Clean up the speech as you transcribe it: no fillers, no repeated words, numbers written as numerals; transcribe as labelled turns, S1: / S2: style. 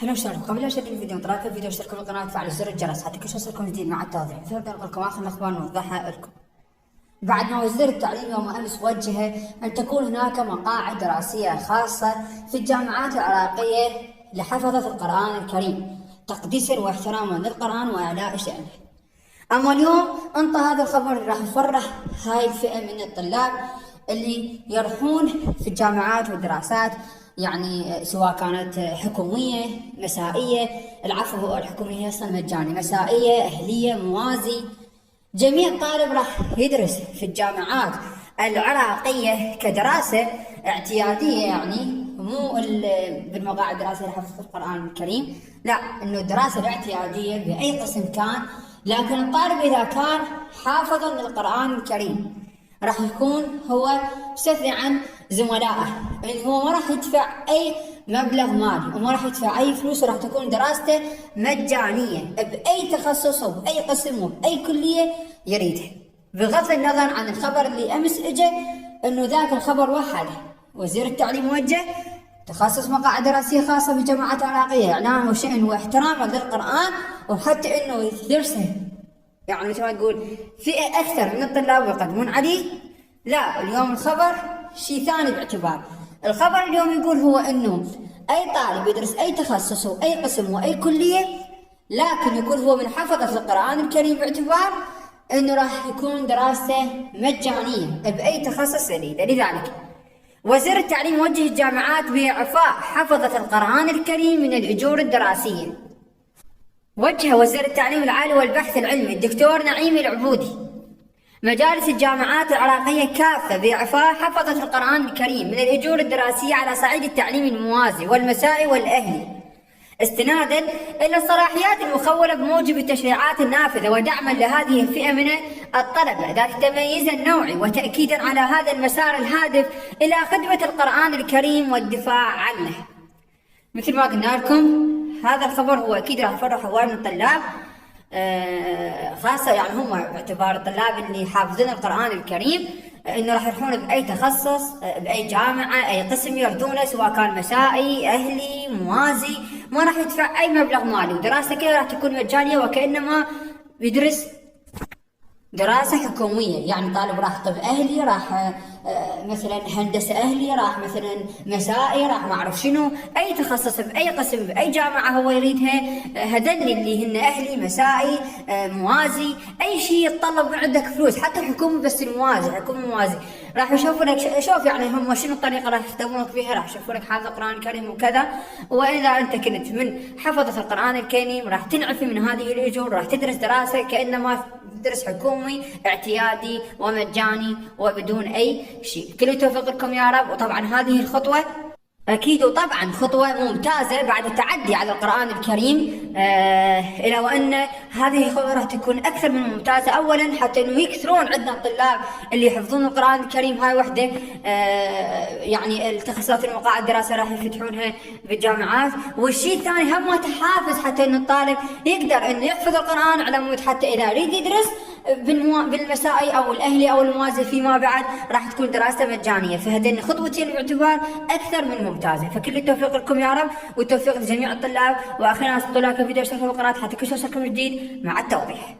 S1: هلا وسهلا. قبل لا اشترك الفيديو طلعت الفيديو اشتركوا بالقناه وفعلوا زر الجرس حتى كل شيء يوصلكم جديد مع التوضيح. نبدا نقول لكم اخر الاخبار نوضحها لكم. بعد ما وزير التعليم يوم امس وجه ان تكون هناك مقاعد دراسيه خاصه في الجامعات العراقيه لحفظه القران الكريم تقديسا واحتراما للقران واعلاء شانه. اما اليوم انطى هذا الخبر اللي راح يفرح هاي الفئه من الطلاب اللي يروحون في الجامعات والدراسات، يعني سواء كانت حكوميه مسائيه، العفو هو الحكوميه اصلا مجاني، مسائيه اهليه موازي. جميع طالب راح يدرس في الجامعات العراقيه كدراسه اعتياديه، يعني مو بالمقاعد الدراسيه لحفظ القران الكريم، لا، انه الدراسه الاعتياديه باي قسم كان. لكن الطالب اذا كان حافظا للقران الكريم راح يكون هو مستثني عن زملائه، يعني هو ما راح يدفع اي مبلغ مالي وما راح يدفع اي فلوس، وراح تكون دراسته مجانيه باي تخصص وباي قسم وباي كليه يريدها. بغض النظر عن الخبر اللي امس اجى انه ذاك الخبر وحده وزير التعليم وجه تخصص مقاعد دراسيه خاصه بالجامعات العراقيه اعلانا وشأن واحتراما للقران، وحتى انه يدرسه يعني مثل ما تقول فئه اكثر من الطلاب ويقدمون عليه. لا، اليوم الخبر شيء ثاني باعتبار. الخبر اليوم يقول هو انه اي طالب يدرس اي تخصص واي قسم واي كليه، لكن يكون هو من حفظة القرآن الكريم باعتبار انه راح يكون دراسته مجانيه باي تخصص يريده. لذلك وزير التعليم يوجه الجامعات باعفاء حفظة القرآن الكريم من الاجور الدراسيه. وجه وزير التعليم العالي والبحث العلمي الدكتور نعيم العبودي مجالس الجامعات العراقية كافة بإعفاء حفظة القرآن الكريم من الأجور الدراسية على صعيد التعليم الموازي والمسائي والأهلي، استنادا إلى الصلاحيات المخولة بموجب التشريعات النافذة، ودعما لهذه الفئة من الطلبة ذات التميز النوعي، وتأكيدا على هذا المسار الهادف إلى خدمة القرآن الكريم والدفاع عنه. مثل ما قلنا لكم هذا الخبر هو أكيد راح يفرح هواي من الطلاب، خاصة يعني هم باعتبار الطلاب اللي حافظين القرآن الكريم انه راح يروحون باي تخصص باي جامعة اي قسم يردونه، سواء كان مسائي اهلي موازي، ما راح يدفع اي مبلغ مالي، ودراسته كذا راح تكون مجانية وكأنما يدرس دراسة حكومية. يعني طالب راح طب أهلي، راح مثلا هندسة أهلي، راح مثلا مسائي، راح ما أعرف شنو، أي تخصص بأي قسم بأي جامعة هو يريدها، هذول اللي هن أهلي مسائي موازي، أي شيء يتطلب من عندك فلوس، حتى الحكومة بس الموازي حكومة موازي راح يشوفوا لك، شوف يعني هم شنو الطريقة راح يختبرونك فيها، راح يشوفوا لك حافظ القرآن الكريم وكذا. وإذا أنت كنت من حفظة القرآن الكريم راح تنعفي من هذه الأجور، راح تدرس دراسة كأنما تدرس حكومي اعتيادي ومجاني وبدون اي شيء. كل التوفيق لكم يا رب. وطبعا هذه الخطوه اكيد وطبعا خطوه ممتازه بعد التعدي على القران الكريم، الى وان هذه الخطوه راح تكون اكثر من ممتازه. اولا حتى انه يكثرون عندنا الطلاب اللي يحفظون القران الكريم، هاي وحده، يعني التخصصات المقاعد الدراسه راح يفتحونها بالجامعات. والشيء الثاني هم تحافز حتى انه الطالب يقدر انه يحفظ القران على مود حتى اذا يريد يدرس بالمسائي او الاهلي او الموازي فيما بعد راح تكون دراسته مجانيه. فهذين خطوتين باعتبار اكثر من ممتازه. فكل التوفيق لكم يا رب والتوفيق لجميع الطلاب. واخيرا الطلاب في فيديو اشتركوا بالقناه حتى كل شيء يوصلكم جديد مع التوضيح.